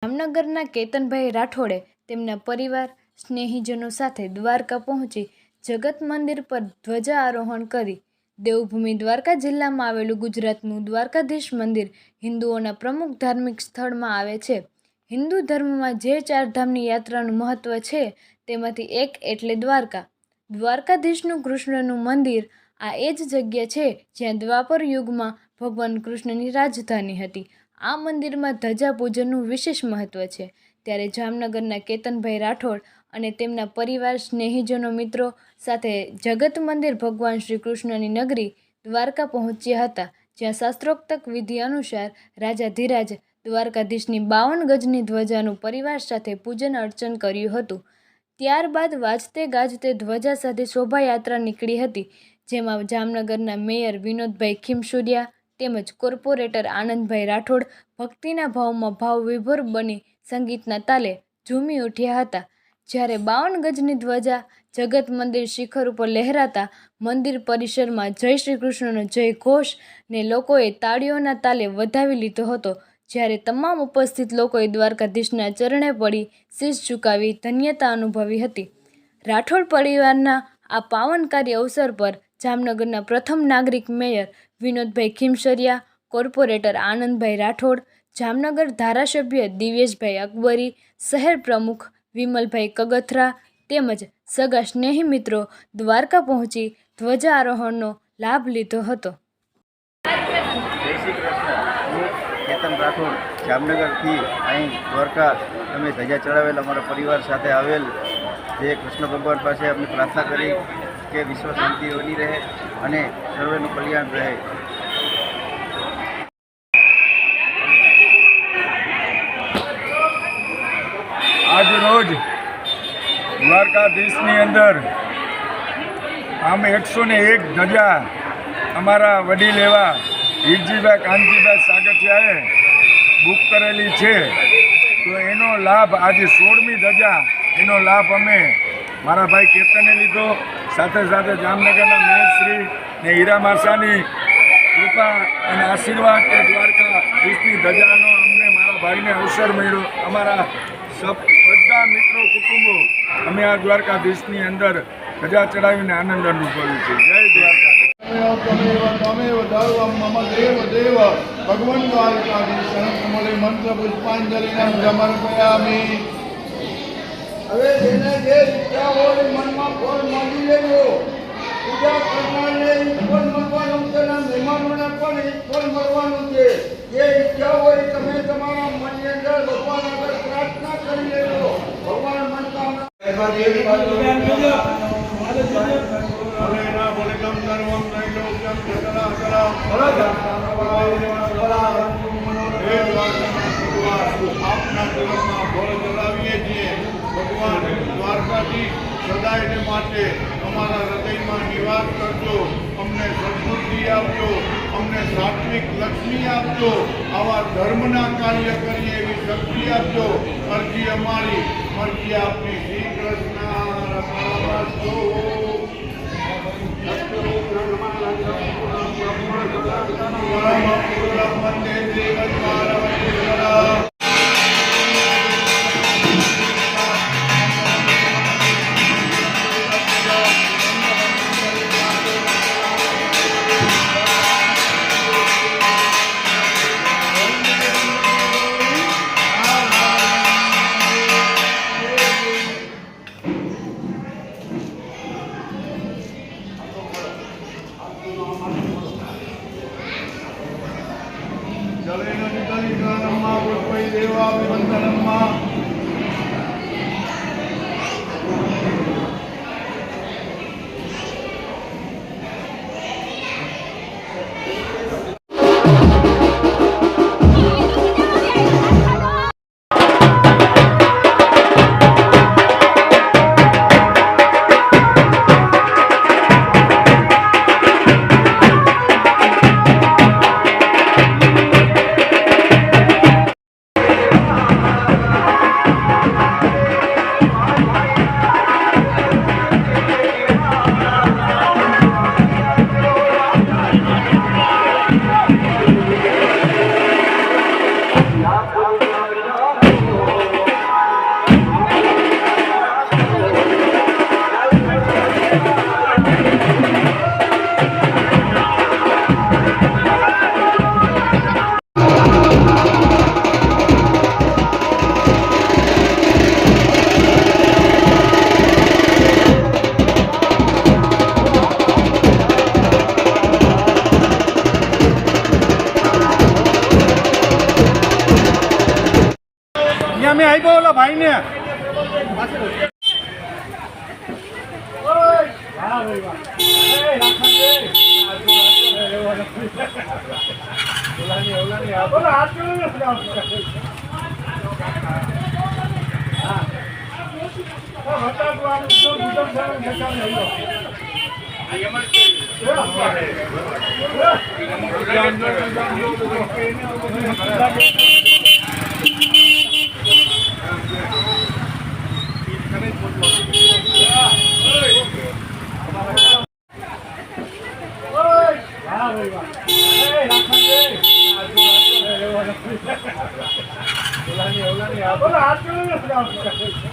જામનગરના કેતનભાઈ રાઠોડે તેમના પરિવાર સ્નેહીજનો સાથે દ્વારકા પહોંચી જગત મંદિર પર ધ્વજા આરોહણ કરી. દેવભૂમિ દ્વારકા જિલ્લામાં આવેલું ગુજરાતનું દ્વારકાધીશ મંદિર હિન્દુઓના પ્રમુખ ધાર્મિક સ્થળમાં આવે છે. હિન્દુ ધર્મમાં જે ચારધામની યાત્રાનું મહત્વ છે તેમાંથી એક એટલે દ્વારકા. દ્વારકાધીશનું કૃષ્ણનું મંદિર આ એ જ જગ્યા છે જ્યાં દ્વાપર યુગમાં ભગવાન કૃષ્ણની રાજધાની હતી. આ મંદિરમાં ધજા પૂજનનું વિશેષ મહત્વ છે. ત્યારે જામનગરના કેતનભાઈ રાઠોડ અને તેમના પરિવાર સ્નેહીજનો મિત્રો સાથે જગત મંદિર ભગવાન શ્રી કૃષ્ણની નગરી દ્વારકા પહોંચ્યા હતા, જ્યાં શાસ્ત્રોક્ત વિધિ અનુસાર રાજાધિરાજ દ્વારકાધીશની 52 ગજની ધ્વજાનું પરિવાર સાથે પૂજન અર્ચન કર્યું હતું. ત્યારબાદ વાજતે ગાજતે ધ્વજા સાથે શોભાયાત્રા નીકળી હતી, જેમાં જામનગરના મેયર વિનોદભાઈ ખીમસુરિયા તેમજ કોર્પોરેટર આનંદભાઈ રાઠોડ ભક્તિના ભાવમાં ભાવવિભોર બની સંગીતના તાલે ઝૂમી ઉઠ્યા હતા. જ્યારે 52 ગજની ધ્વજા જગત મંદિર શિખર ઉપર લહેરાતા મંદિર પરિસરમાં જય શ્રી કૃષ્ણનો જય ઘોષ ને લોકોએ તાળીઓના તાલે વધાવી લીધો હતો. જ્યારે તમામ ઉપસ્થિત લોકોએ દ્વારકાધીશના ચરણે પડી શીશ ઝુકાવી ધન્યતા અનુભવી હતી. રાઠોડ પરિવારના આ પાવનકારી અવસર પર જામનગરના પ્રથમ નાગરિક મેયર વિનોદભાઈ ખીમસરિયા, કોર્પોરેટર આનંદભાઈ રાઠોડ, જામનગર ધારાસભ્ય દિવ્યેશભાઈ અકબરી, શહેર પ્રમુખ વિમલભાઈ કગથરા તેમજ સગા સ્નેહી મિત્રો દ્વારકા પહોંચી ધ્વજા આરોહણનો લાભ લીધો હતો. જય શ્રી કૃષ્ણ. હું કેતન રાઠોડ જામનગરથી અહીં દ્વારકા અમે ધજા ચડાવેલ અમારા પરિવાર સાથે આવેલ જે કૃષ્ણ ભગવાન પાસે અમે પ્રાર્થના કરી કે વિશ્વ શાંતિ બની રહે અને સર્વેનું કલ્યાણ રહે. આજ રોજ દ્વારકાધીશની અંદર આમ 101 ધજા અમારા વડીલ એવા હીરજીભાઈ કાનજીભાઈ સાગઠિયાએ બુક કરેલી છે. તો એનો લાભ આજે 16મી ધજા એનો લાભ અમે મારા ભાઈ કેતને લીધો. સાથે સાથે જામનગરના મેયરશ્રી ને હીરા માસાની કૃપા અને આશીર્વાદ કે દ્વારકાધીશની ધજાનો અમને મારા ભાઈને અવસર મળ્યો. અમારા બધા મિત્રો કુટુંબો અમે આ દ્વારકાધીશની અંદર ધજા ચડાવીને આનંદ અનુભવ્યું છે. જય દ્વારકાધીશ. ભગવાન દ્વારકાધીશ કમલે મંત્ર પુષ્પાંજલિ સમર્પયામિ. હવે જેને જે ઈચ્છા હોય મનમાં ફળ માંગી લેજો. પૂજા કરનારને ફળ મળવાનું છે, મહેમાનોને પણ ફળ મળવાનું છે. જે ઈચ્છા હોય તમે તમારા મનની અંદર ભગવાન આગળ પ્રાર્થના કરી લેજો. ભગવાન મનકામના ભગવાન દ્વારકાધીશ સદાયને માટે અમારા હૃદયમાં નિવાસ કરજો. અમને સમૃદ્ધિ આપજો, અમને સાત્વિક લક્ષ્મી આપજો, આવા ધર્મના કાર્ય કરીએ એવી શક્તિ આપજો. અરજી અમારી, મરજી આપની. શ્રી કૃષ્ણ. જલેન નિતલિકાનમ્મા પુષ્પૈ દેવાભિવંદનમ્મા. અહીંયા મેં આપ્યો ઓલા ભાઈને હાથ